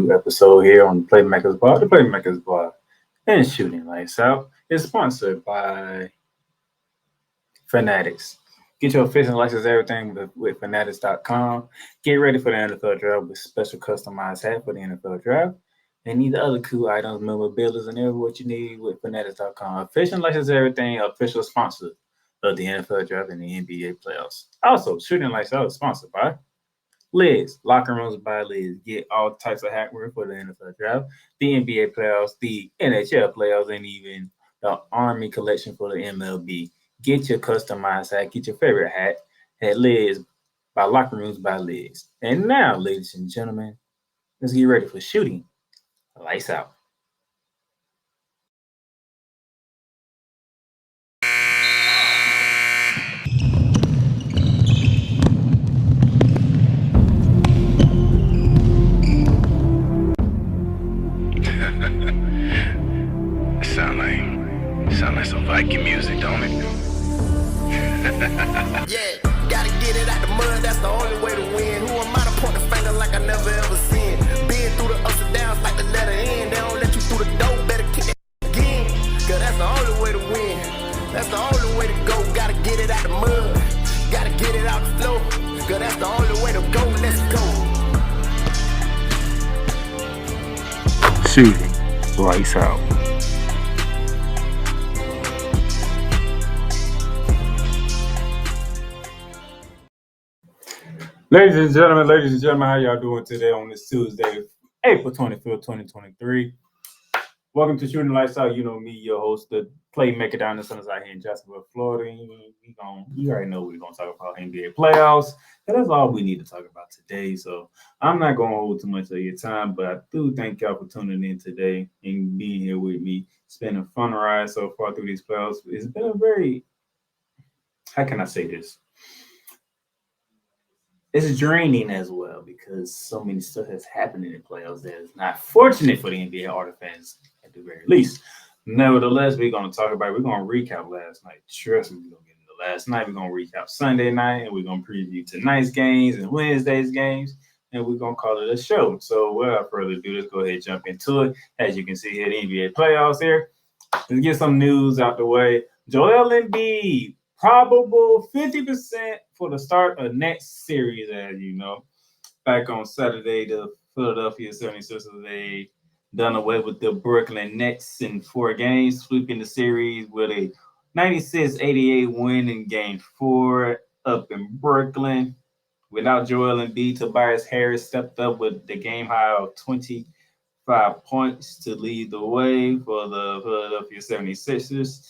new episode here on the Playmakerz Bar. The Playmakerz Bar and Shooting Lights Out is sponsored by Fanatics. Get your official license everything with fanatics.com. Get ready for the NFL draft with special customized hat for the NFL draft. And these other cool items, memorabilia, and everything what you need with fanatics.com. Official license everything, official sponsor of the NFL draft and the NBA playoffs. Also, Shooting Lights Out is sponsored by Liz, Locker Rooms by Liz. Get all types of hardware for the NFL draft, the NBA playoffs, the NHL playoffs, and even the Army collection for the MLB. Get your customized hat, get your favorite hat at Liz by Locker Rooms by Liz. And now, ladies and gentlemen, let's get ready for Shooting Lights Out. Sound like some Viking music, don't it? Yeah, gotta get it out the mud, that's the only way to win. Who am I to point the finger like I never ever seen? Been through the ups and downs like the letter N. They don't let you through the door, better kick that again. Cause that's the only way to win. That's the only way to go. Gotta get it out the mud, gotta get it out the flow. Cause that's the only way to go, let's go. Shooting Lights Out. Ladies and gentlemen, how y'all doing today on this Tuesday, April 25th, 2023? Welcome to Shooting Lights Out. You know me, your host, the Playmaker down the Suns out here in Jacksonville, Florida. You already know we're going to talk about NBA playoffs. And that's all we need to talk about today. So I'm not going to hold too much of your time, but I do thank y'all for tuning in today and being here with me. It's been a fun ride so far through these playoffs. It's been a very, how can I say this? It's draining as well because so many stuff has happened in the playoffs that is not fortunate for the NBA or the fans at the very least. Nevertheless, we're going to talk about it. We're going to recap last night. Trust me, we're going to get into last night. We're going to recap Sunday night, and we're going to preview tonight's games and Wednesday's games, and we're going to call it a show. So without further ado, let's go ahead and jump into it. As you can see here, the NBA playoffs here. Let's get some news out the way. Joel Embiid, probable 50% for the start of next series, as you know. Back on Saturday, the Philadelphia 76ers, they done away with the Brooklyn Nets in 4 games, sweeping the series with a 96-88 win in Game 4 up in Brooklyn. Without Joel Embiid, Tobias Harris stepped up with the game high of 25 points to lead the way for the Philadelphia 76ers.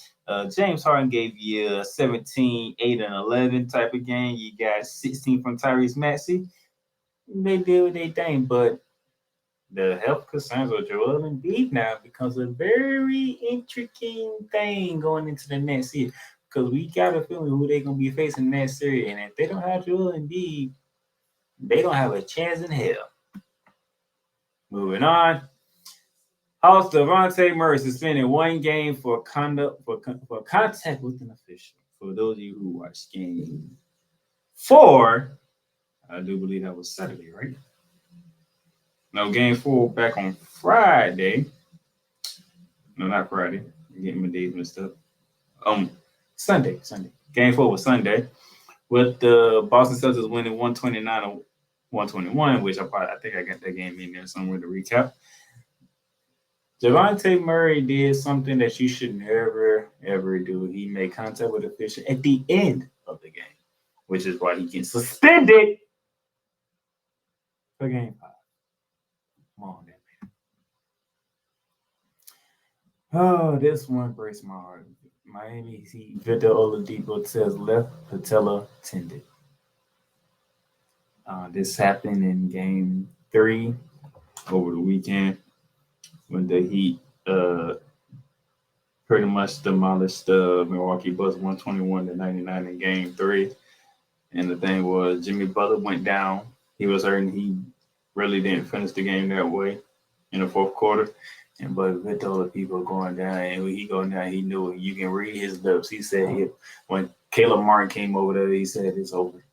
James Harden gave you a 17, 8, and 11 type of game. You got 16 from Tyrese Maxey. They did their thing, but the health concerns of Joel Embiid now becomes a very intriguing thing going into the next year because we got a feeling who they're going to be facing next year. And if they don't have Joel Embiid, they don't have a chance in hell. Moving on. House Devontae Murray suspended 1 game for contact with an official. For those of you who watched Game 4, I do believe that was Saturday, right? No, Game 4 back on Friday. No, not Friday. I'm getting my days messed up. Sunday. Game 4 was Sunday, with the Boston Celtics winning 129-121, which I think I got that game in there somewhere to recap. Devontae Murray did something that you should never, ever do. He made contact with the official at the end of the game, which is why he gets suspended for Game 5. Come on, man. Oh, this one breaks my heart. Miami Heat Victor Oladipo says left patella tendon. This happened in Game 3 over the weekend, when the Heat pretty much demolished the Milwaukee Bucks 121-99 in Game 3. And the thing was, Jimmy Butler went down. He was hurt, and he really didn't finish the game that way in the fourth quarter. But Victor Oladipo going down, and when he going down, he knew it. You can read his lips. He said when Caleb Martin came over there, he said it's over.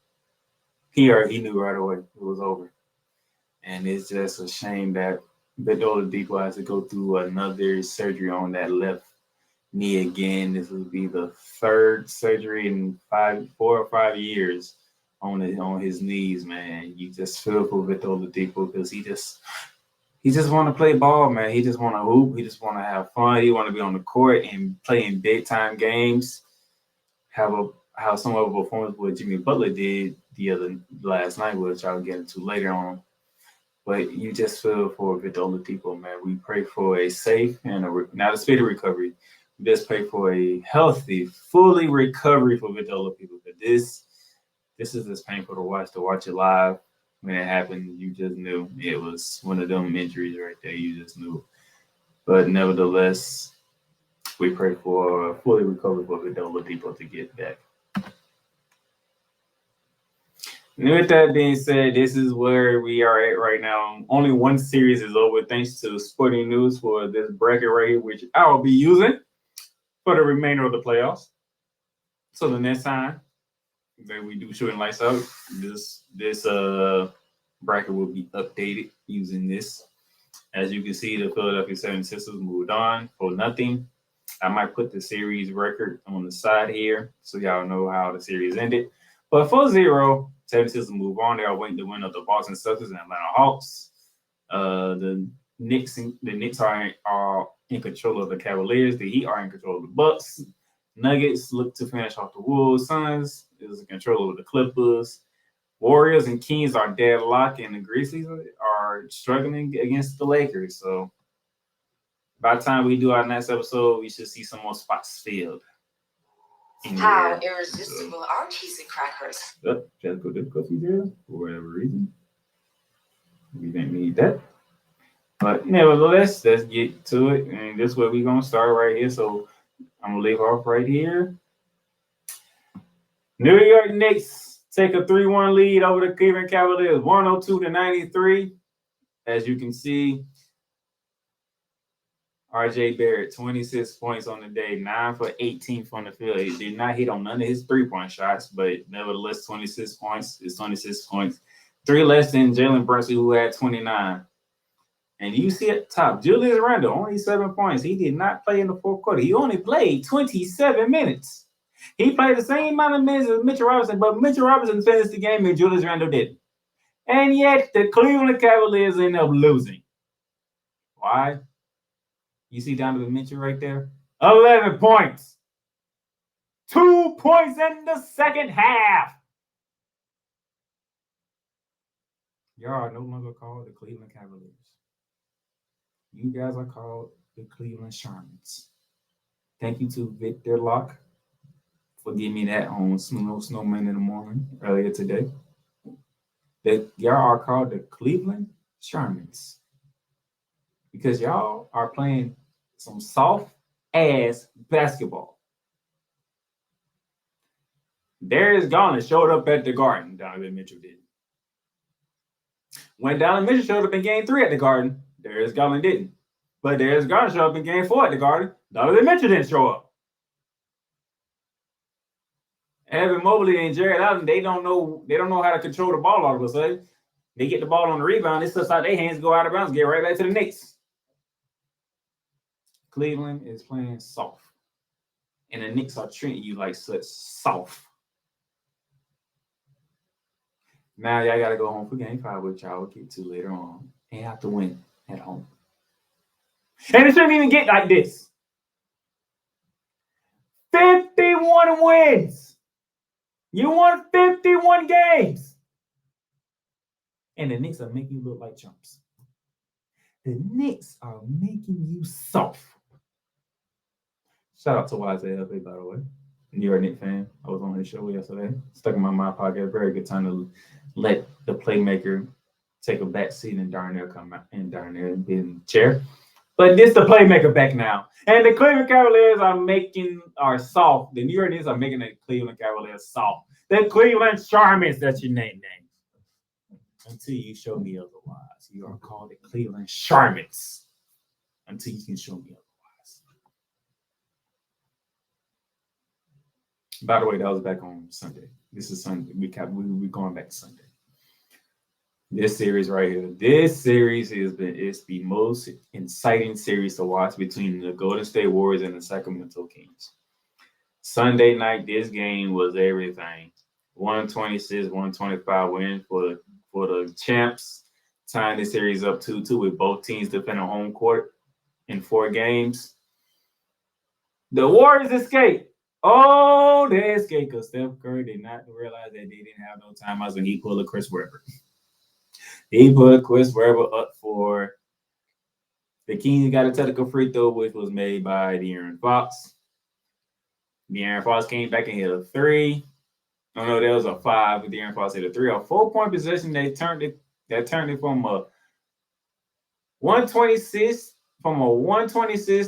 He knew right away it was over. And it's just a shame that Victor Oladipo has to go through another surgery on that left knee again. This will be the third surgery in 4 or 5 years on his knees, man. You just feel for Victor Oladipo because he just want to play ball, man. He just want to hoop. He just want to have fun. He want to be on the court and play in big time games. Have some of a performance what Jimmy Butler did last night, which I'll get into later on. But you just feel for Victor Oladipo, man. We pray for a safe and not a speedy recovery. We just pray for a healthy, fully recovery for Victor Oladipo. But this is just painful to watch it live. When it happened, you just knew it was one of them injuries right there. You just knew. But nevertheless, we pray for a fully recovery for Victor Oladipo to get back. And with that being said, this is where we are at right now. Only one series is over thanks to Sporting News for this bracket right here, which I will be using for the remainder of the playoffs. So the next time that we do Shooting Lights Out, this bracket will be updated using this. As you can see, the Philadelphia 76ers moved on for nothing. I might put the series record on the side here so y'all know how the series ended. But 4-0, 76ers move on. They are waiting to win of the Boston Celtics and Atlanta Hawks. The Knicks are in control of the Cavaliers. The Heat are in control of the Bucks. Nuggets look to finish off the Wolves. Suns is in control of the Clippers. Warriors and Kings are deadlocked, and the Grizzlies are struggling against the Lakers. So by the time we do our next episode, we should see some more spots filled. How irresistible are cheese and crackers? Technical difficulty there for whatever reason. We didn't need that. But nevertheless, let's get to it. And this is where we're going to start right here. So I'm going to leave off right here. New York Knicks take a 3-1 lead over the Cleveland Cavaliers, 102-93. As you can see, RJ Barrett, 26 points on the day, 9 for 18 from the field. He did not hit on none of his three-point shots, but nevertheless, 26 points is 26 points. 3 less than Jalen Brunson, who had 29. And you see at the top, Julius Randle, only 7 points. He did not play in the fourth quarter. He only played 27 minutes. He played the same amount of minutes as Mitchell Robinson, but Mitchell Robinson finished the game and Julius Randle didn't. And yet, the Cleveland Cavaliers ended up losing. Why? You see Donovan Mitchell right there? 11 points. 2 points in the second half. Y'all are no longer called the Cleveland Cavaliers. You guys are called the Cleveland Sharmans. Thank you to Victor Locke for giving me that on Snowman in the morning earlier today. Y'all are called the Cleveland Sharmans because y'all are playing some soft ass basketball. Darius Garland showed up at the Garden. Donovan Mitchell did. When Donovan Mitchell showed up in Game 3 at the Garden, Darius Garland didn't. But Darius Garland showed up in Game 4 at the Garden. Donovan Mitchell didn't show up. Evan Mobley and Jared Allen, they don't know how to control the ball all of a sudden. They get the ball on the rebound, it slips out their hands, go out of bounds, get right back to the Knicks. Cleveland is playing soft. And the Knicks are treating you like such soft. Now y'all gotta go home for Game 5, which y'all will get to later on. And have to win at home. And it shouldn't even get like this. 51 wins. You won 51 games. And the Knicks are making you look like chumps. The Knicks are making you soft. Shout out to YZLP, by the way. New York Knicks fan. I was on his show yesterday. Stuck in my mind podcast. Very good time to let the Playmaker take a back seat and Darnell come out and Darnell be in the chair. But this the Playmaker back now. And the Cleveland Cavaliers are soft. The New York Knicks are making the Cleveland Cavaliers soft. The Cleveland Sharmans, that's your name. Until you show me otherwise. You are called the Cleveland Sharmans. Until you can show me otherwise. By the way, that was back on Sunday. This is Sunday. We're going back to Sunday. This series right here. This series it's the most exciting series to watch between the Golden State Warriors and the Sacramento Kings. Sunday night, this game was everything. 126, 125 win for the champs, tying the series up 2-2 with both teams defending home court in 4 games. The Warriors escaped. Oh, they escaped because Steph Curry did not realize that they didn't have no timeouts when he pulled a Chris Webber. He put a Chris Webber up for the Kings. Got a technical free throw, which was made by De'Aaron Fox. De'Aaron Fox came back and hit a 3. Oh no, there was a 5. But De'Aaron Fox hit a 3. A 4-point possession. They turned it from a 126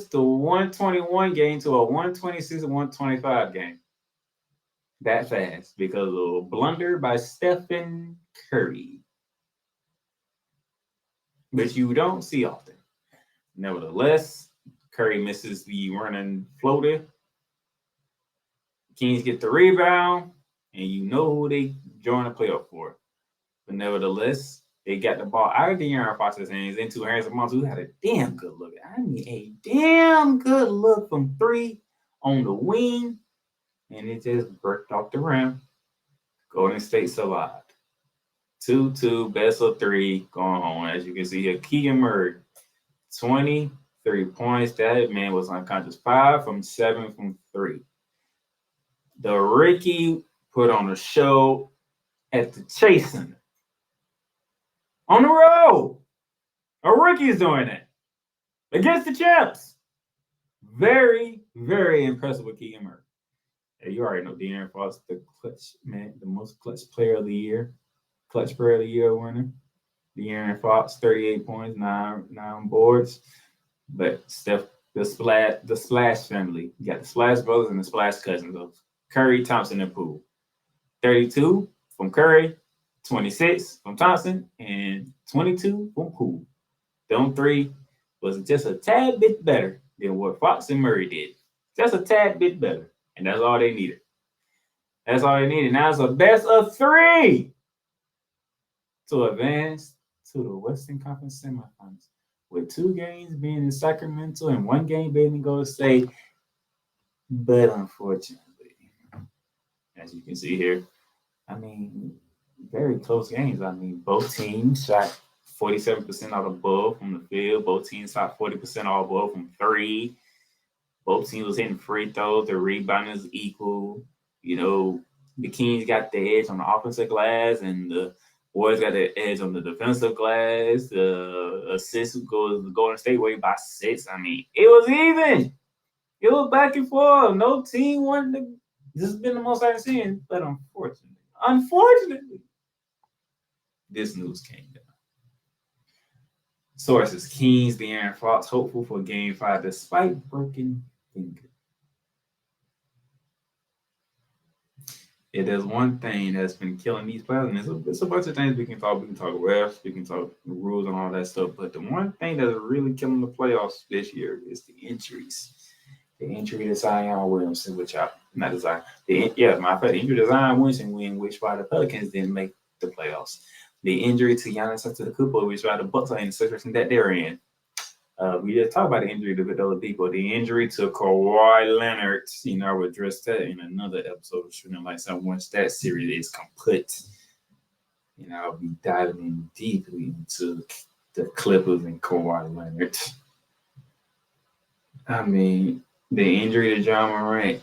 to 121 game to a 126 to 125 game. That fast because of a blunder by Stephen Curry, which you don't see often. Nevertheless, Curry misses the running floater. Kings get the rebound, and you know who they join the playoff for. But nevertheless, they got the ball out of De'Aaron Fox's hands into Harrison Barnes, who had a damn good look. I mean, a damn good look from 3 on the wing, and it just burst off the rim. Golden State survived. 2-2, best of 3 going home. As you can see here, Keegan Murray, 23 points. That man was unconscious. 5 from 7 from 3. The Ricky put on a show at the Chase Center. On the road. A Ricky's doing it. Against the champs. Very, very impressive with Keegan Murray. Hey, you already know De'Aaron Fox, the clutch man, the most clutch player of the year. Clutch player of the year winner. De'Aaron Fox, 38 points, 9 boards. But Steph, the Splash family. You got the Splash brothers and the Splash cousins of Curry, Thompson, and Poole. 32 from Curry, 26 from Thompson, and 22 from Poole. Them 3 was just a tad bit better than what Fox and Murray did. Just a tad bit better. And that's all they needed. That's all they needed. Now it's a best of 3 to advance to the Western Conference semifinals, with 2 games being in Sacramento and 1 game being in Golden State. But unfortunately, as you can see here, I mean, very close games. I mean, both teams shot 47% out of ball from the field. Both teams shot 40% out of ball from 3. Both teams was hitting free throws. The rebounding is equal. You know, the Kings got the edge on the offensive glass, and the Warriors got the edge on the defensive glass. The assists goes the Golden State way by 6. I mean, it was even. It was back and forth. No team wanted to. This has been the most I've seen, but unfortunately, this news came down. Sources: Kings, De'Aaron Fox hopeful for Game 5 despite broken finger. It is one thing that's been killing these players, and it's a bunch of things we can talk. We can talk refs, we can talk rules and all that stuff. But the one thing that's really killing the playoffs this year is the injuries. The injury to Zion Williamson, which matter of fact, the injury to Zion Williamson, which why the Pelicans didn't make the playoffs. The injury to Giannis Antetokounmpo, which why the Bucks are in the situation that they're in. We just talked about the injury to other people. The injury to Kawhi Leonard, I will address that in another episode of Shooting Lights Out once that series is complete. I'll be diving in deeply into the Clippers and Kawhi Leonard. I mean, the injury to John Morant.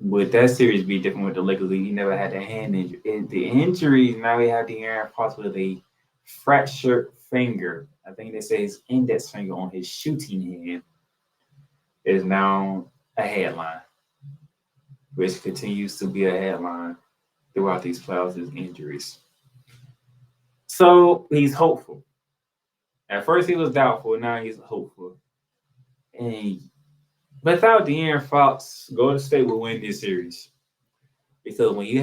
Would that series be different with the Lakers? He never had a hand injury. The injury, now we have De'Aaron Fox with a fractured finger. I think they say his index finger on his shooting hand is now a headline, which continues to be a headline throughout these playoffs, his injuries. So he's hopeful. At first he was doubtful, now he's hopeful. And without De'Aaron Fox, Golden State will win this series. Because when you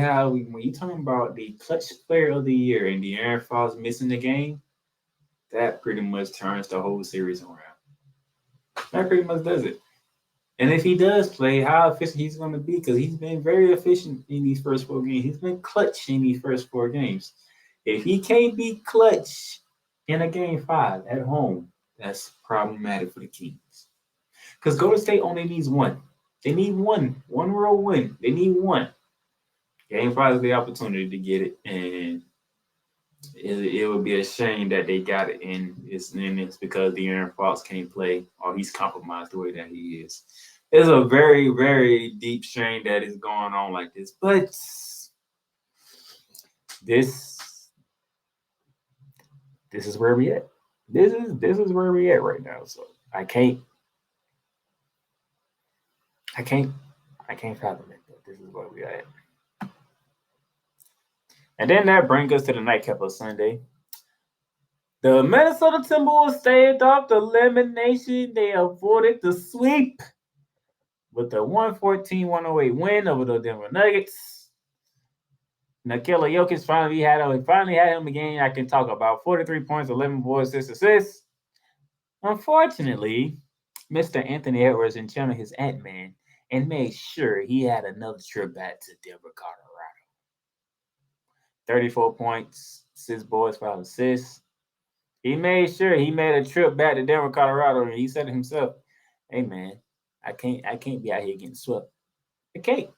talking about the clutch player of the year and De'Aaron Fox missing the game, that pretty much turns the whole series around. That pretty much does it. And if he does play, how efficient he's going to be, because he's been very efficient in these first 4 games. He's been clutch in these first 4 games. If he can't be clutch in a game 5 at home, that's problematic for the Kings. Because Golden State only needs one. They need one real win. They need one. Game 5 is the opportunity to get it, and it would be a shame that they got it in. It's because De'Aaron Fox can't play, or he's compromised the way that he is. It's a very, very deep shame that is going on like this. But this is where we at. This is where we at right now. So I can't fathom it. But this is where we at. And then that brings us to the nightcap of Sunday. The Minnesota Timberwolves staved off the elimination. They avoided the sweep with a 114-108 win over the Denver Nuggets. Nikola Jokic finally had him again. I can talk about 43 points, 11 boards, 6 assists. Unfortunately, Mr. Anthony Edwards channeled his Ant-Man and made sure he had another trip back to Denver, Colorado. 34 points, 6 boards, 5 assists. He made sure he made a trip back to Denver, Colorado, and he said it himself, "Hey man, I can't be out here getting swept. I can't."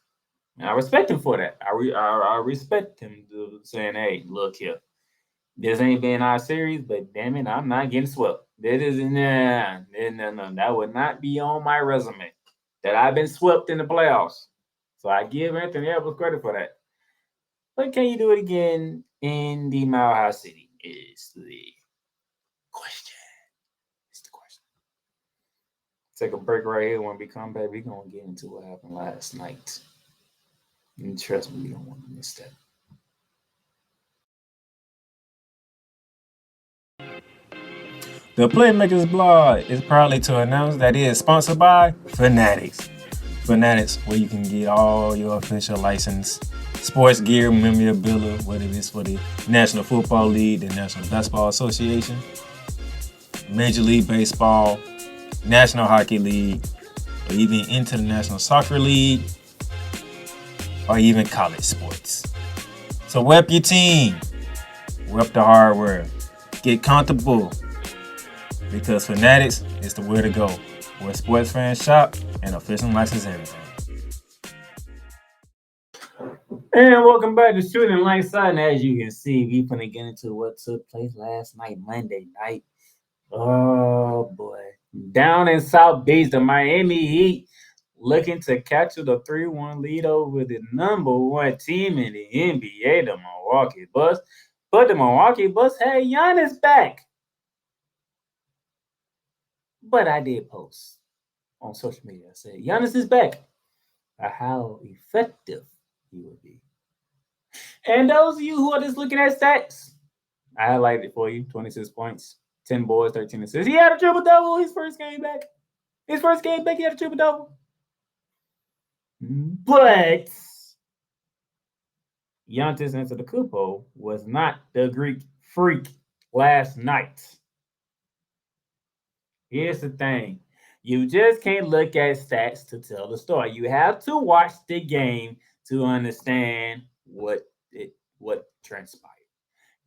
And I respect him for that. I respect him saying, "Hey, look here, this ain't been our series, but damn it, I'm not getting swept. That isn't no. That would not be on my resume that I've been swept in the playoffs." So I give Anthony Edwards credit for that. But can you do it again in the Mile High City? Is the question. It's the question. Take a break right here. When we come back, we're going to get into what happened last night. And trust me, you don't want to miss that. The Playmakerz blog is proudly to announce that it is sponsored by Fanatics. Fanatics, where you can get all your official licensed sports gear, memorabilia, whether it's for the National Football League, the National Basketball Association, Major League Baseball, National Hockey League, or even International Soccer League, or even college sports. So rep your team, rep the hardware, get comfortable, because Fanatics is the way to go, where sports fans shop and official license everything. And welcome back to Shooting Light Side. And as you can see, we're going to get into what took place last night, Monday night. Oh, boy. Down in South Beach, the Miami Heat looking to capture the 3-1 lead over the number 1 team in the NBA, the Milwaukee Bucks. But the Milwaukee Bucks had Giannis back. But I did post on social media. I said, Giannis is back. How effective he would be. And those of you who are just looking at stats, I highlighted it for you. 26 points, 10 boards, 13 assists. He had a triple-double his first game back. He had a triple-double. But Giannis Antetokounmpo was not the Greek freak last night. Here's the thing. You just can't look at stats to tell the story. You have to watch the game to understand what transpired.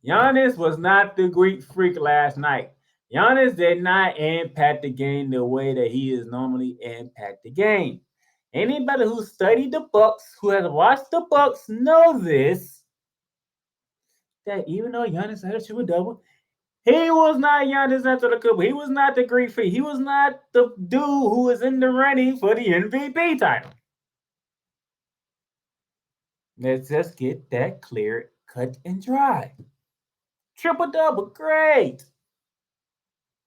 Giannis was not the Greek freak last night. Giannis did not impact the game the way that he is normally impact the game. Anybody who studied the Bucks, who has watched the Bucks, know this, that even though Giannis had a triple-double, he was not Giannis Antetokounmpo. He was not the Greek freak. He was not the dude who was in the running for the MVP title. Let's just get that clear, cut, and dry. Triple-double, great.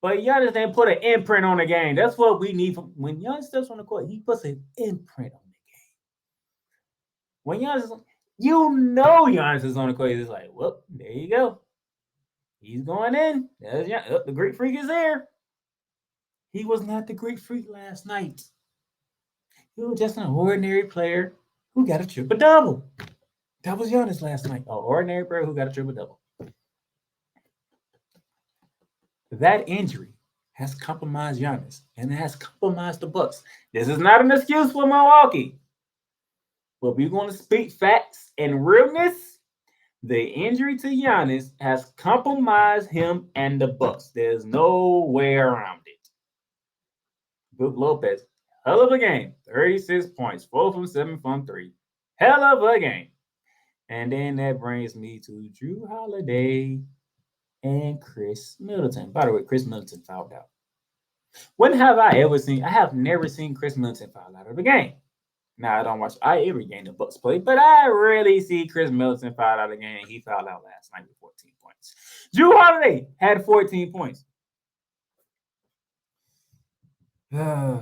But Giannis didn't put an imprint on the game. That's what we need. When Giannis steps on the court, he puts an imprint on the game. When Giannis, Giannis is on the court, he's like, well, there you go. He's going in. The Greek freak is there. He was not the Greek freak last night. He was just an ordinary player who got a triple-double. That was Giannis last night. An ordinary player who got a triple-double. That injury has compromised Giannis, and it has compromised the Bucks. This is not an excuse for Milwaukee. But we're going to speak facts and realness. The injury to Giannis has compromised him and the Bucks. There's no way around it. Brook Lopez, hell of a game. 36 points, 4 from 7 from 3. Hell of a game. And then that brings me to Drew Holiday and Chris Middleton. By the way, Chris Middleton fouled out. When have I ever seen? I have never seen Chris Middleton foul out of the game. Now I don't watch every game the Bucks play, but I rarely see Chris Middleton foul out of the game. He fouled out last night with 14 points. Drew Holiday had 14 points. When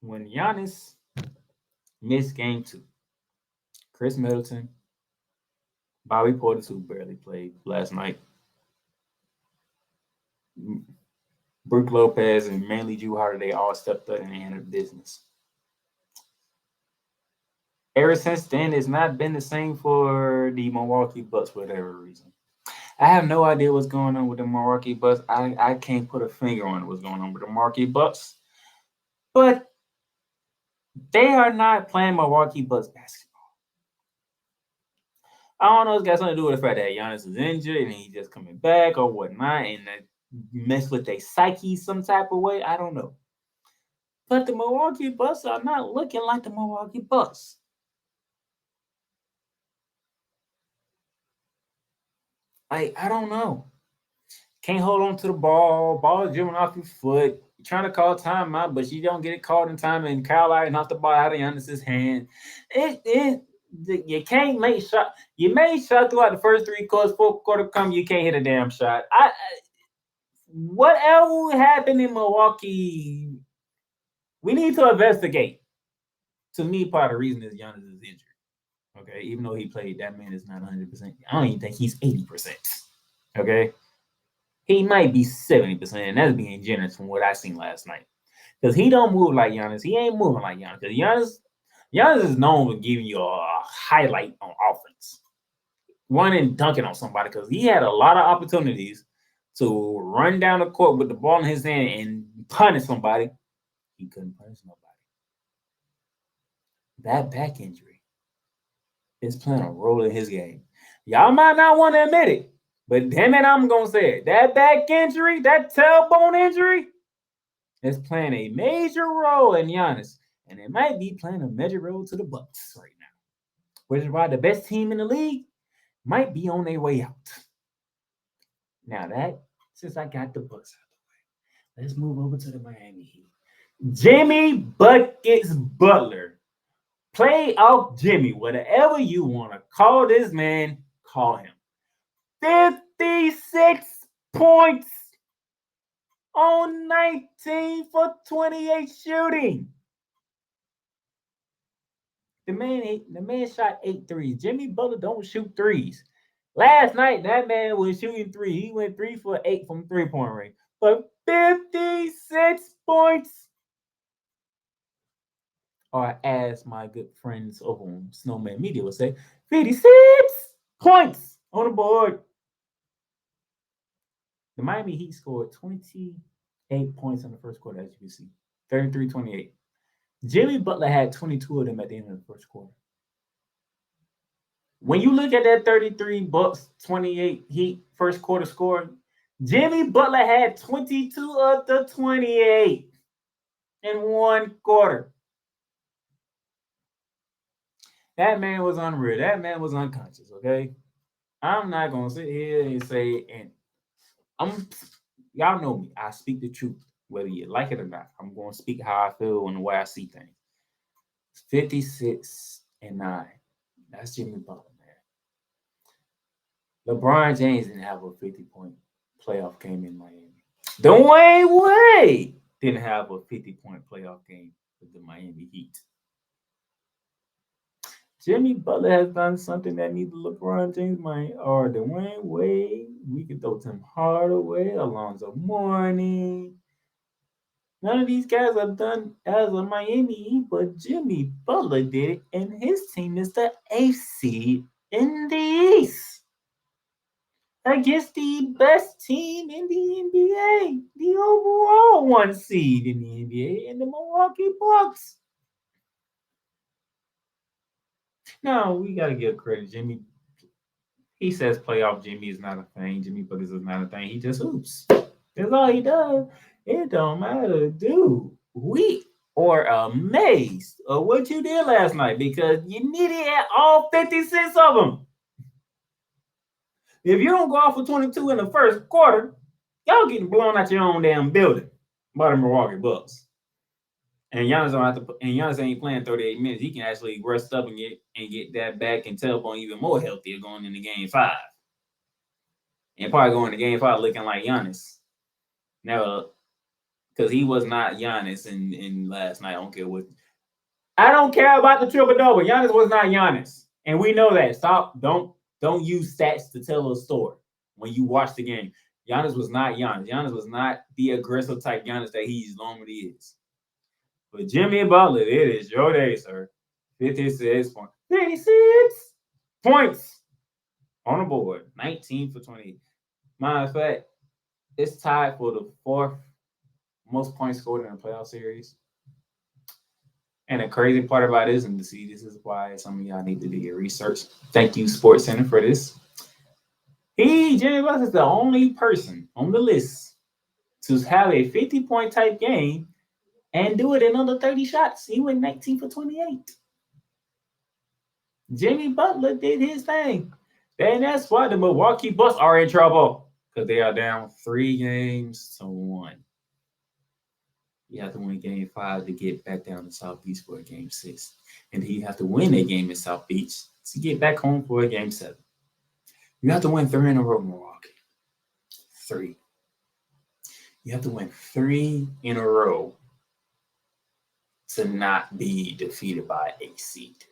Giannis missed game 2, Chris Middleton, Bobby Portis, who barely played last night, Brook Lopez, and mainly Drew Holiday all stepped up and handled business. Ever since then, it's not been the same for the Milwaukee Bucks for whatever reason. I have no idea what's going on with the Milwaukee Bucks. I can't put a finger on what's going on with the Milwaukee Bucks. But they are not playing Milwaukee Bucks basketball. I don't know if it's got something to do with the fact that Giannis is injured and he's just coming back or whatnot, and that mess with their psyche some type of way. I don't know. But the Milwaukee Bucks are not looking like the Milwaukee Bucks. I don't know. Can't hold on to the ball. Ball dribbling off your foot. You're trying to call timeout, but you don't get it called in time, and Kyle Lowry knocked the ball out of Giannis's hand. You can't make shot. You made shot throughout the first 3 quarters. 4th quarter come, you can't hit a damn shot. Whatever happened in Milwaukee, we need to investigate. To me, part of the reason is Giannis is injured. Okay, even though he played, that man is not 100%. I don't even think he's 80%. Okay, he might be 70%, and that's being generous from what I seen last night. Because he don't move like Giannis. He ain't moving like Giannis. Because Giannis is known for giving you a highlight on offense, running and dunking on somebody. Because he had a lot of opportunities to run down the court with the ball in his hand and punish somebody. He couldn't punish nobody. That back injury is playing a role in his game. Y'all might not want to admit it, but damn it, I'm going to say it. That back injury, that tailbone injury, is playing a major role in Giannis, and it might be playing a major role to the Bucks right now, which is why the best team in the league might be on their way out. Now that, since I got the Bucks out of the way, let's move over to the Miami Heat. Jimmy Buckets Butler. Playoff Jimmy, whatever you want to call this man, call him. 56 points on 19 for 28 shooting. The man shot 8 threes. Jimmy Butler don't shoot threes. Last night, that man was shooting 3. He went 3 for 8 from 3-point range. But 56 points. Or as my good friends over on Snowman Media would say, 56 points on the board. The Miami Heat scored 28 points in the first quarter, as you can see. 33-28. Jimmy Butler had 22 of them at the end of the first quarter. When you look at that 33 Bucks, 28 Heat first quarter score, Jimmy Butler had 22 of the 28 in 1 quarter. That man was unreal. That man was unconscious, okay? I'm not going to sit here and say, and y'all know me. I speak the truth, whether you like it or not. I'm going to speak how I feel and the way I see things. 56-9. That's Jimmy Butler, man. LeBron James didn't have a 50-point playoff game in Miami. Dwayne Wade didn't have a 50-point playoff game with the Miami Heat. Jimmy Butler has done something that neither LeBron James or Dwayne Wade. We could throw Tim Hardaway, Alonzo Mourning. None of these guys have done as a Miami Heat, but Jimmy Butler did it, and his team is the 8th seed in the East against the best team in the NBA, the overall 1 seed in the NBA, and the Milwaukee Bucks. No, we got to give credit. Jimmy, he says playoff Jimmy is not a thing. Jimmy Buckets is not a thing. He just hoops. That's all he does. It don't matter, dude. We are amazed of what you did last night because you needed all 56 of them. If you don't go off for 22 in the first quarter, y'all getting blown out your own damn building by the Milwaukee Bucks. And Giannis don't have to. And Giannis ain't playing 38 minutes. He can actually rest up and get that back and telephone even more healthier going into Game 5. And probably going to Game 5 looking like Giannis. Now, because he was not Giannis in last night. I don't care what. I don't care about the triple double. Giannis was not Giannis, and we know that. Stop. Don't use stats to tell a story when you watch the game. Giannis was not Giannis. Giannis was not the aggressive type Giannis that he normally is. But Jimmy Butler, it is your day, sir. 56 points. 56 points on the board. 19 for 20. Matter of fact, it's tied for the 4th most points scored in a playoff series. And the crazy part about this, and to see this is why some of y'all need to do your research. Thank you, Sports Center, for this. Jimmy Butler is the only person on the list to have a 50-point type game and do it in under 30 shots. He went 19 for 28. Jimmy Butler did his thing. And that's why the Milwaukee Bucks are in trouble. Because they are down 3-1. You have to win Game 5 to get back down to South Beach for a Game 6. And then you have to win a game in South Beach to get back home for a Game 7. You have to win 3 in a row, Milwaukee. 3. You have to win 3 in a row to not be defeated by a seed.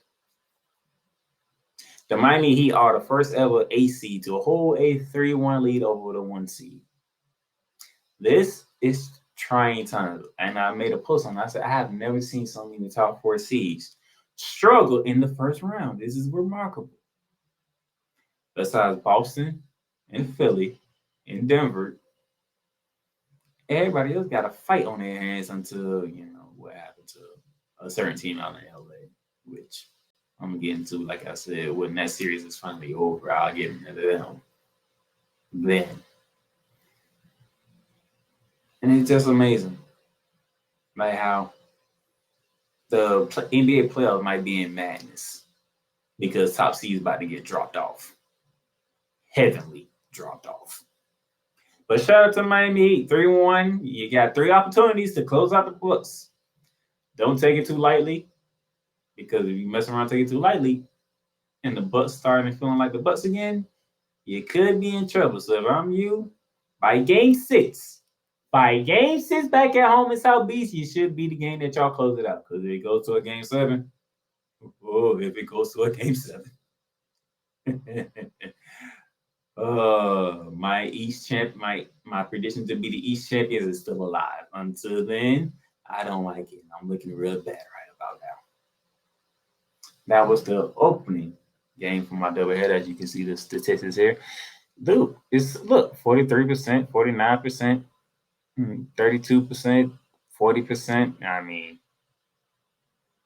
The Miami Heat are the first ever A seed to hold a 3-1 lead over the 1 seed. This is trying times. And I made a post on it. I said, I have never seen so many top 4 seeds struggle in the first round. This is remarkable. Besides Boston and Philly and Denver, everybody else got a fight on their hands until, what happened to a certain team out in LA, which I'm going to get into, like I said, when that series is finally over, I'll get into them then. And it's just amazing, like how the NBA playoffs might be in madness because top seed is about to get dropped off, heavily dropped off. But shout out to Miami Heat, 3-1. You got 3 opportunities to close out the books. Don't take it too lightly, because if you mess around, take it too lightly, and the Bucks starting feeling like the Bucks again, you could be in trouble. So if I'm you, by Game 6 back at home in South Beach, you should be the game that y'all close it out. Because if it goes to a Game 7, my East champ, my prediction to be the East champions is still alive. Until then, I don't like it. I'm looking real bad right about now. That was the opening game for my doubleheader. As you can see the statistics here. Dude, look, 43%, 49%, 32%, 40%. I mean,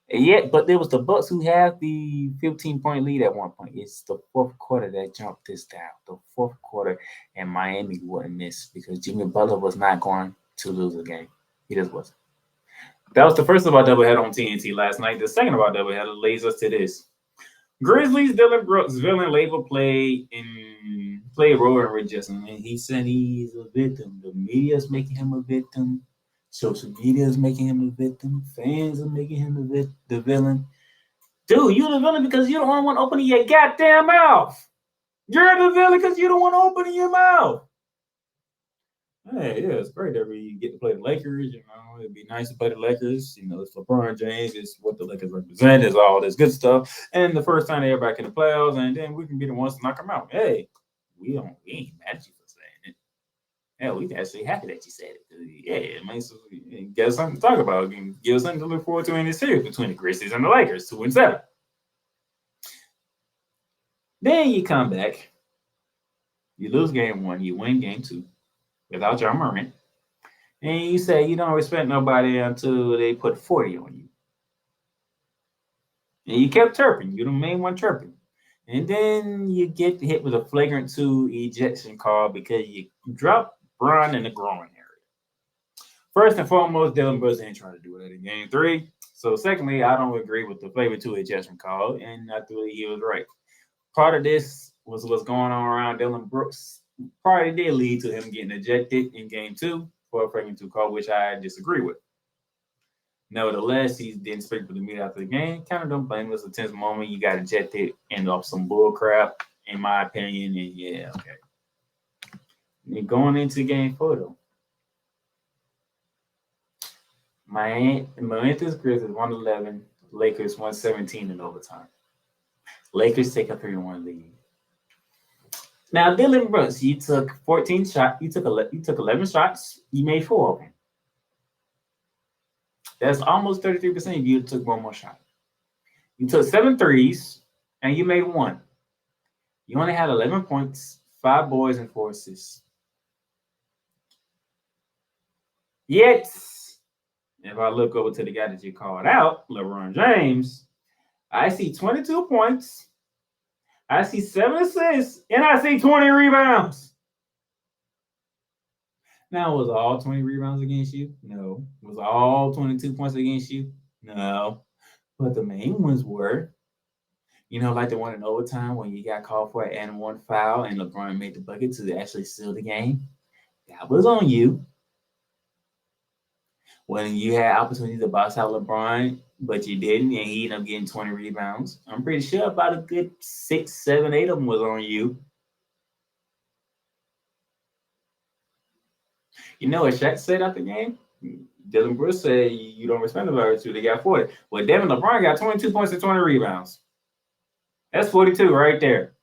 yeah, but there was the Bucks who have the 15-point lead at one point. It's the 4th quarter that jumped this down. The 4th quarter, and Miami wouldn't miss because Jimmy Butler was not going to lose a game. He just wasn't. That was the first of our doubleheader on TNT last night. The second of our doubleheader leads us to this. Grizzlies, Dylan Brooks, villain label played role in Rick Justin. And he said he's a victim. The media's making him a victim. Social media is making him a victim. Fans are making him the villain. Dude, you're the villain because you don't want to open your goddamn mouth. You're the villain because you don't want to open your mouth. Hey, yeah, it's great that we get to play the Lakers. It'd be nice to play the Lakers. It's LeBron James. It's what the Lakers represent. It's all this good stuff. And the first time they're back in the playoffs, and then we can be the ones to knock them out. Hey, we ain't mad at you for saying it. Yeah, we actually happy that you said it. Yeah, it makes us get something to talk about. Give us something to look forward to in this series between the Grizzlies and the Lakers, 2-7. Then you come back. You lose Game 1. You win Game 2. Without John Morant. And you say you don't respect nobody until they put 40 on you. And you kept chirping. You're the main one chirping. And then you get hit with a flagrant 2 ejection call because you dropped Bron in the groin area. First and foremost, Dylan Brooks ain't trying to do that in game 3. So secondly, I don't agree with the flagrant 2 ejection call, and I believe he was right. Part of this was what's going on around Dylan Brooks. Probably did lead to him getting ejected in game 2 for a flagrant 2 call, which I disagree with. Nevertheless, he didn't speak with the media after the game. Kind of don't blame him. It was a tense moment. You got ejected and off some bull crap, in my opinion. And yeah, okay. And going into game 4, though. Memphis Grizzlies 111, Lakers 117 in overtime. Lakers take a 3-1 lead. Now, Dylan Brooks, you took 14 shots. You took 11 shots. You made 4 of them. That's almost 33% if you took one more shot. You took 7 threes, and you made 1. You only had 11 points, 5 boards, and 4 assists. Yet, if I look over to the guy that you called out, LeBron James, I see 22 points, I see 7 assists, and I see 20 rebounds. Now, was all 20 rebounds against you? No. Was all 22 points against you? No. But the main ones were, like the one in overtime when you got called for an and 1 foul and LeBron made the bucket to actually seal the game. That was on you. When you had opportunity to box out LeBron, but you didn't, and he ended up getting 20 rebounds. I'm pretty sure about a good 6, 7, 8 of them was on you. You know what Shaq said after the game? Dylan Brooks said, you don't respect the other 2. They got 40. Well, Devin LeBron got 22 points and 20 rebounds. That's 42 right there.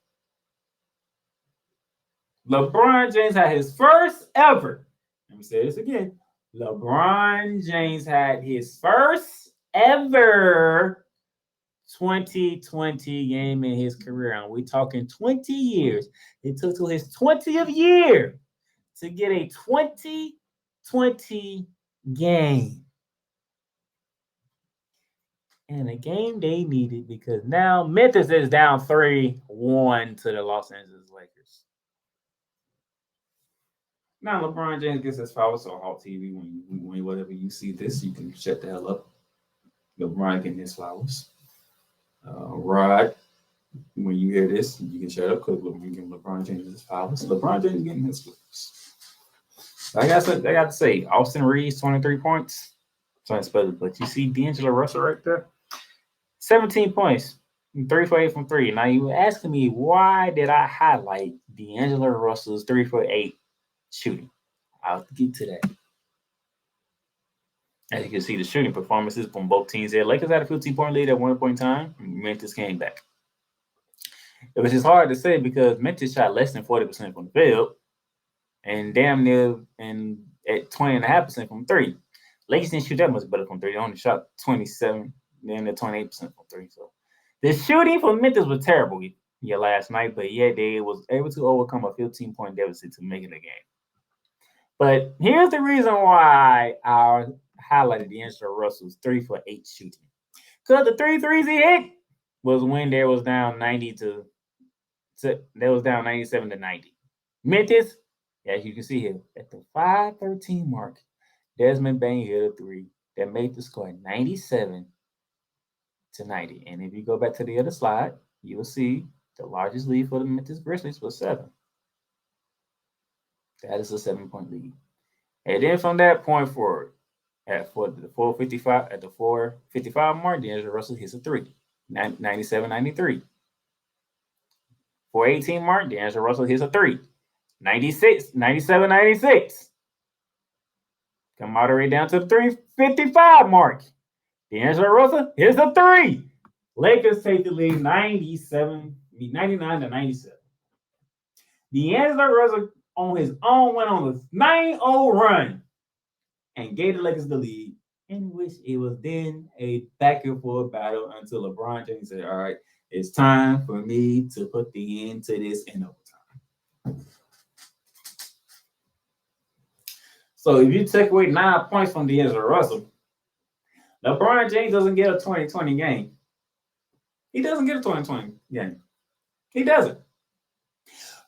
LeBron James had his first ever. Let me say this again. LeBron James had his first ever 2020 game in his career. And we're talking 20 years. It took to his 20th year to get a 2020 game. And a game they needed because now Memphis is down 3-1 to the Los Angeles Lakers. Now LeBron James gets his foul, so Halt TV, when whatever you see this, you can shut the hell up. LeBron getting his flowers. Rod, when you hear this, you can shut up because LeBron James his flowers. LeBron James getting his flowers. I got to say, Austin Reeves, 23 points. But you see D'Angelo Russell right there? 17 points, 3 for 8 from 3. Now, you were asking me, why did I highlight D'Angelo Russell's 3 for 8 shooting? I'll get to that. As you can see, the shooting performances from both teams there. Lakers had a 15-point lead at one point in time. Memphis came back. It was just hard to say because Memphis shot less than 40% from the field and damn near at 20.5% from 3. Lakers didn't shoot that much better from 3. They only shot 27, then 28% from 3. So the shooting for Memphis was terrible last night, but yeah, they was able to overcome a 15-point deficit to make it a game. But here's the reason why I highlighted D'Angelo Russell's 3 for 8 shooting. Because the 3 threes he hit was when there was down 97 to 90. Memphis, as you can see here, at the 5:13 mark, Desmond Bain hit a 3 that made the score 97 to 90. And if you go back to the other slide, you will see the largest lead for the Memphis Grizzlies was 7. That is a 7-point lead. And then from that point forward, at the 4:55 mark, D'Angelo Russell hits a 3, 97-93. 4:18 mark, D'Angelo Russell hits a 3, 97-96. Come all the way down to the 3:55 mark. D'Angelo Russell hits a 3. Lakers take the lead 99-97. D'Angelo Russell on his own went on a 9-0 run and gave the Lakers the lead, in which it was then a back and forth battle until LeBron James said, all right, it's time for me to put the end to this in overtime. So if you take away 9 points from D'Angelo Russell, LeBron James doesn't get a 2020 game. He doesn't get a 2020 game. He doesn't.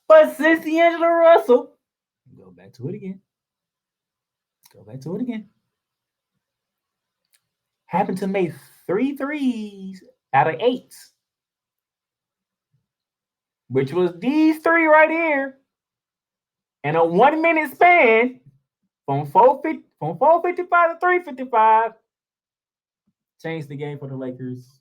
But since D'Angelo Russell, go back to it again. Happened to make 3 threes out of 8, which was these 3 right here, in a 1 minute span from 455 to 355. Changed the game for the Lakers.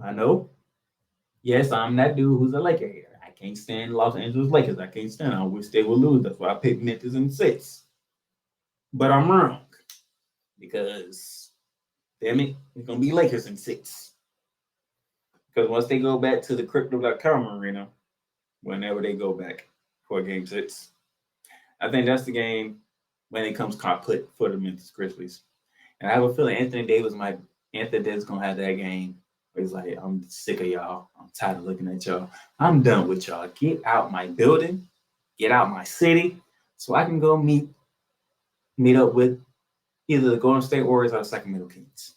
I know. Yes, I'm that dude who's a Laker hater. I can't stand Los Angeles Lakers. I can't stand them. I wish they would lose. That's why I picked Memphis in 6. But I'm wrong. Because, damn it, it's going to be Lakers in 6. Because once they go back to the Crypto.com arena, whenever they go back for game 6, I think that's the game when it comes put for the Memphis Grizzlies. And I have a feeling Anthony Davis is going to have that game. He's like, I'm sick of y'all. I'm tired of looking at y'all. I'm done with y'all. Get out my building. Get out my city so I can go meet up with either the Golden State Warriors or the Sacramento Kings.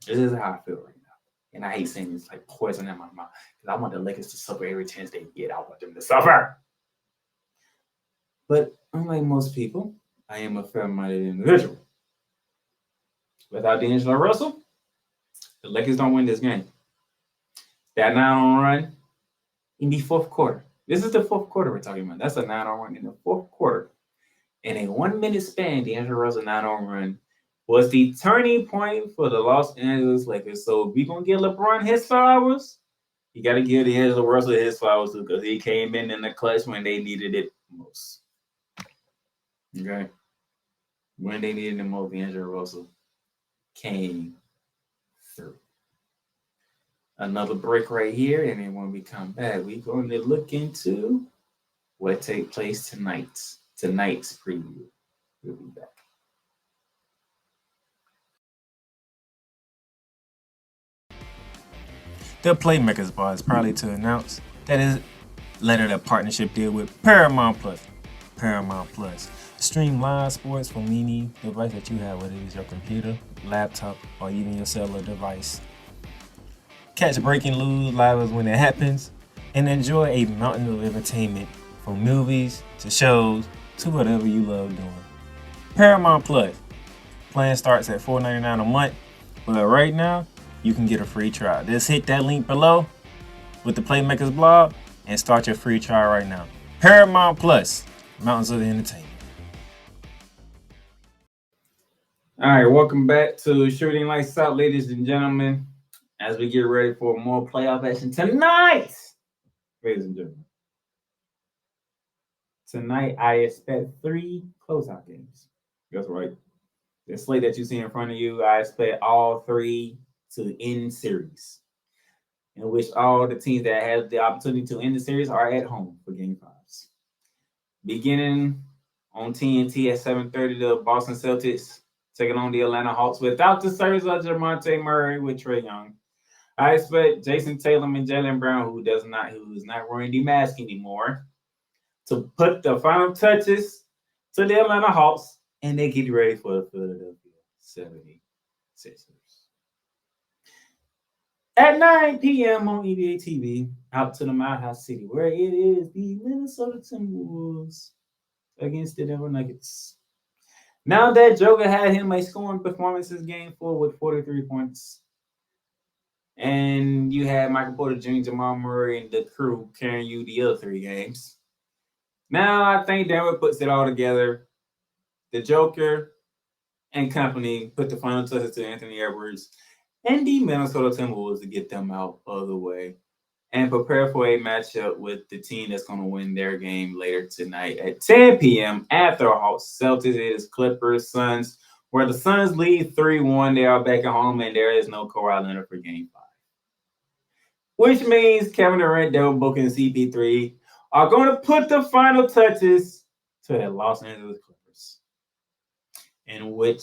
This is how I feel right now. And I hate saying it's like poison in my mouth because I want the Lakers to suffer every chance they get. I want them to suffer. But unlike most people, I am a fair-minded individual. Without D'Angelo Russell, the Lakers don't win this game. That 9-0 run in the 4th quarter. This is the 4th quarter we're talking about. That's a 9-0 run in the 4th quarter. In a 1 minute span, D'Angelo Russell 9-0 run was the turning point for the Los Angeles Lakers. So if we're going to give LeBron his flowers, you got to give D'Angelo Russell his flowers too because he came in the clutch when they needed it most. Okay? When they needed it most, D'Angelo Russell came through. Another break right here, and then when we come back, we're going to look into what take place tonight's preview. We'll be back. The Playmakerz bar is proudly to announce that it lettered a partnership deal with Paramount Plus. Paramount Plus. Stream live sports from any device that you have, whether it is your computer, laptop, or even your cellular device. Catch breaking news live when it happens, and enjoy a mountain of entertainment from movies to shows to whatever you love doing. Paramount Plus. Plan starts at $4.99 a month, but right now you can get a free trial. Just hit that link below with the Playmakerz blog and start your free trial right now. Paramount Plus, mountains of entertainment. All right, welcome back to Shooting Lights Out, ladies and gentlemen, as we get ready for more playoff action tonight. Ladies and gentlemen, tonight I expect 3 closeout games. That's right. The slate that you see in front of you, I expect all 3 to end series, in which all the teams that have the opportunity to end the series are at home for Game 5s. Beginning on TNT at 7:30, the Boston Celtics taking on the Atlanta Hawks without the service of Jamonte Murray with Trae Young. I expect Jason Tatum and Jaylen Brown, who is not wearing the mask anymore, to put the final touches to the Atlanta Hawks, and they get ready for the Philadelphia 76ers. At 9 p.m. on NBA TV, out to the Mile High City, where it is the Minnesota Timberwolves against the Denver Nuggets. Now that Joker had him a scoring performance this game 4 with 43 points, and you had Michael Porter Jr., Jamal Murray, and the crew carrying you the other 3 games. Now I think Denver puts it all together. The Joker and company put the final touches to Anthony Edwards and the Minnesota Timberwolves to get them out of the way and prepare for a matchup with the team that's going to win their game later tonight at 10 p.m. after Hawks Celtics. It is Clippers Suns, where the Suns lead 3-1. They are back at home, and there is no Kawhi Leonard for Game 5. Which means Kevin Durant, Devin Booker, and CP3 are going to put the final touches to the Los Angeles Clippers, in which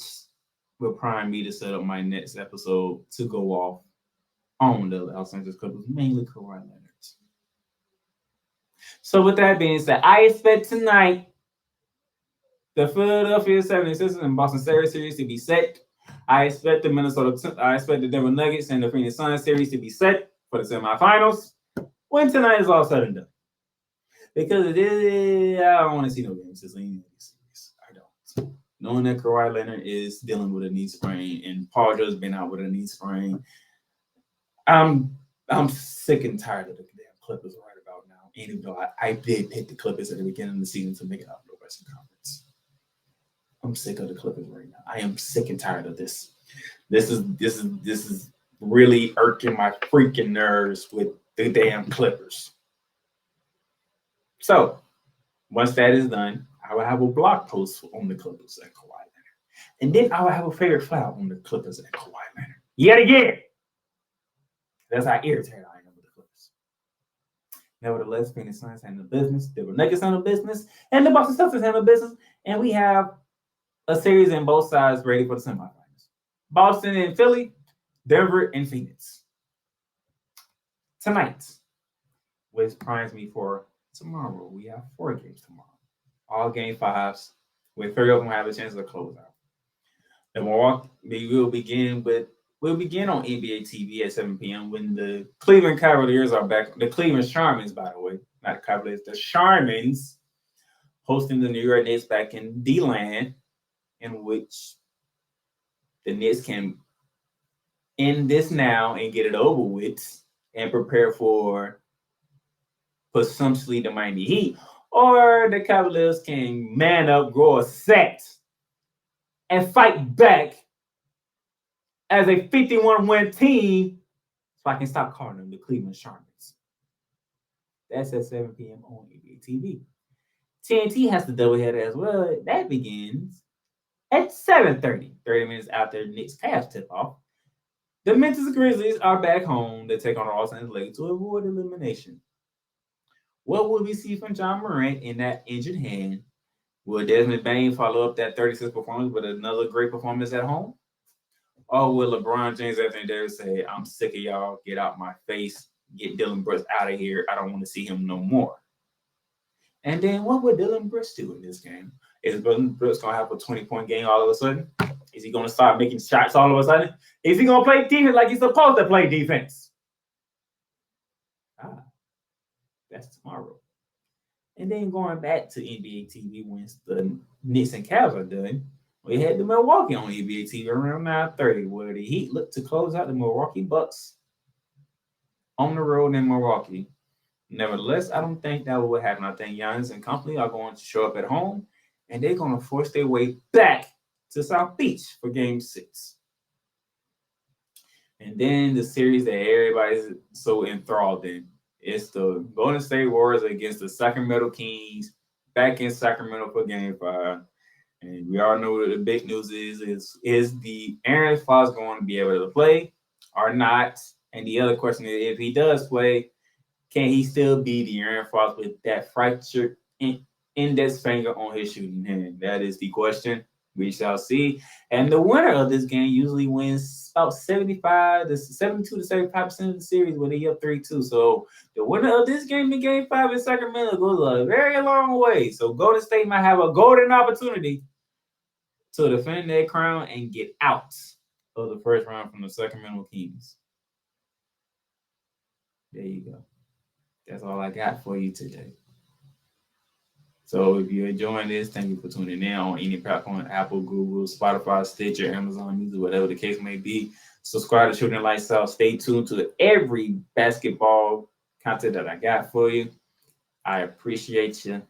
will prime me to set up my next episode to go off on the Los Angeles Clippers, mainly Kawhi Leonard. So with that being said, I expect tonight the Philadelphia 76ers and Boston Celtics series to be set. I expect the Denver Nuggets and the Phoenix Suns series to be set for the semifinals when tonight is all said and done. Because I don't want to see no games this series. I don't. Knowing that Kawhi Leonard is dealing with a knee sprain and Paul George has been out with a knee sprain, I'm sick and tired of the damn Clippers right about now. Even though I did pick the Clippers at the beginning of the season to make it out of the Western Conference. I'm sick of the Clippers right now. I am sick and tired of this. This is really irking my freaking nerves with the damn Clippers. So, once that is done, I will have a blog post on the Clippers and Kawhi Leonard. And then I will have a favorite flower on the Clippers and Kawhi Leonard. Yet again. That's how irritated I am with the Clippers. Nevertheless, Phoenix Suns handle business, the Nuggets handle business, and the Boston Celtics handle business. And we have a series in both sides ready for the semifinals. Boston and Philly, Denver and Phoenix. Tonight, which primes me for tomorrow. We have 4 games tomorrow. All game 5s, with 3 of them have a chance to close out. The Milwaukee, we'll begin on NBA TV at 7 p.m. when the Cleveland Cavaliers are back. The Cleveland Sharmans, by the way, not the Cavaliers, the Sharmans, hosting the New York Knicks back in D-Land, in which the Knicks can end this now and get it over with and prepare for presumptuously the Miami Heat, or the Cavaliers can man up, grow a set, and fight back as a 51-win team, so I can stop calling them the Cleveland Sharmans. That's at 7 p.m. on NBA TV. TNT has the doubleheader as well. That begins at 7:30, 30 minutes after Knicks Cavs tip off. The Memphis Grizzlies are back home to take on the Los Angeles Lakers to avoid elimination. What will we see from John Morant in that injured hand? Will Desmond Bane follow up that 36 performance with another great performance at home? Or will LeBron James after there say, I'm sick of y'all, get out my face, get Dylan Brooks out of here, I don't want to see him no more. And then what would Dylan Brooks do in this game? Is Dylan Brooks going to have a 20-point game all of a sudden? Is he going to start making shots all of a sudden? Is he going to play defense like he's supposed to play defense? That's tomorrow. And then going back to NBA TV once the Knicks and Cavs are done, we had the Milwaukee on NBA TV around 9:30, where the Heat looked to close out the Milwaukee Bucks on the road in Milwaukee. Nevertheless, I don't think that will happen. I think Giannis and company are going to show up at home, and they're going to force their way back to South Beach for Game 6. And then the series that everybody's so enthralled in. It's the Golden State Warriors against the Sacramento Kings back in Sacramento for Game 5. And we all know what the big news is the Aaron Fox going to be able to play or not? And the other question is, if he does play, can he still be the Aaron Fox with that fractured index finger on his shooting hand? That is the question. We shall see. And the winner of this game usually wins about 72 to 75% of the series when they up 3-2. So the winner of this game in Game 5 in Sacramento goes a very long way. So Golden State might have a golden opportunity to defend their crown and get out of the first round from the Sacramento Kings. There you go. That's all I got for you today. So if you're enjoying this, thank you for tuning in on any platform, Apple, Google, Spotify, Stitcher, Amazon Music, whatever the case may be. Subscribe to Shooting Lights Out. Stay tuned to every basketball content that I got for you. I appreciate you.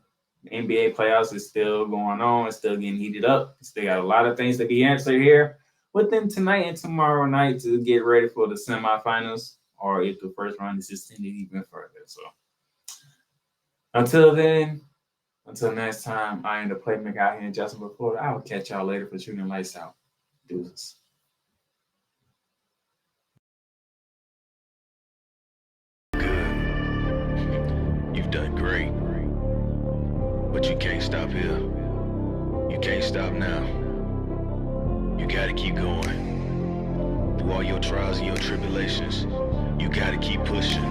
The NBA playoffs is still going on. It's still getting heated up. Still got a lot of things to be answered here within tonight and tomorrow night to get ready for the semifinals, or if the first round is extended even further. So until then, until next time, I am the Playmaker out here in Jacksonville, Florida. I will catch y'all later for Shooting Lights Out. Deuces. Good. You've done great. But you can't stop here. You can't stop now. You gotta keep going. Through all your trials and your tribulations, you gotta keep pushing.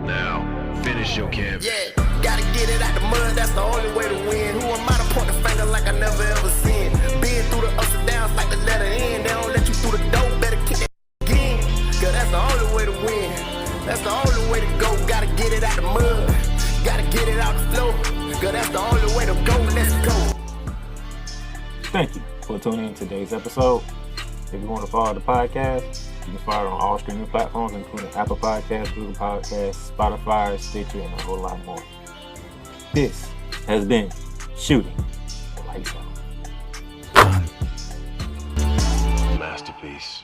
Now, finish your canvas. Yeah, gotta get it out the mud, that's the only way to win. Who am I to point the finger I never ever seen. Been through the ups and downs like the letter N. They don't let you through the door, better kick that again. Cause that's the only way to win. That's the only way to go. Gotta get it out the mud. Gotta get it out the flow. Cause that's the only way to go. Let's go. Thank you for tuning in to today's episode. If you want to follow the podcast, you can follow it on all streaming platforms, including Apple Podcasts, Google Podcasts, Spotify, Stitcher, and a whole lot more. This has been Shooting the Lights Out. Masterpiece.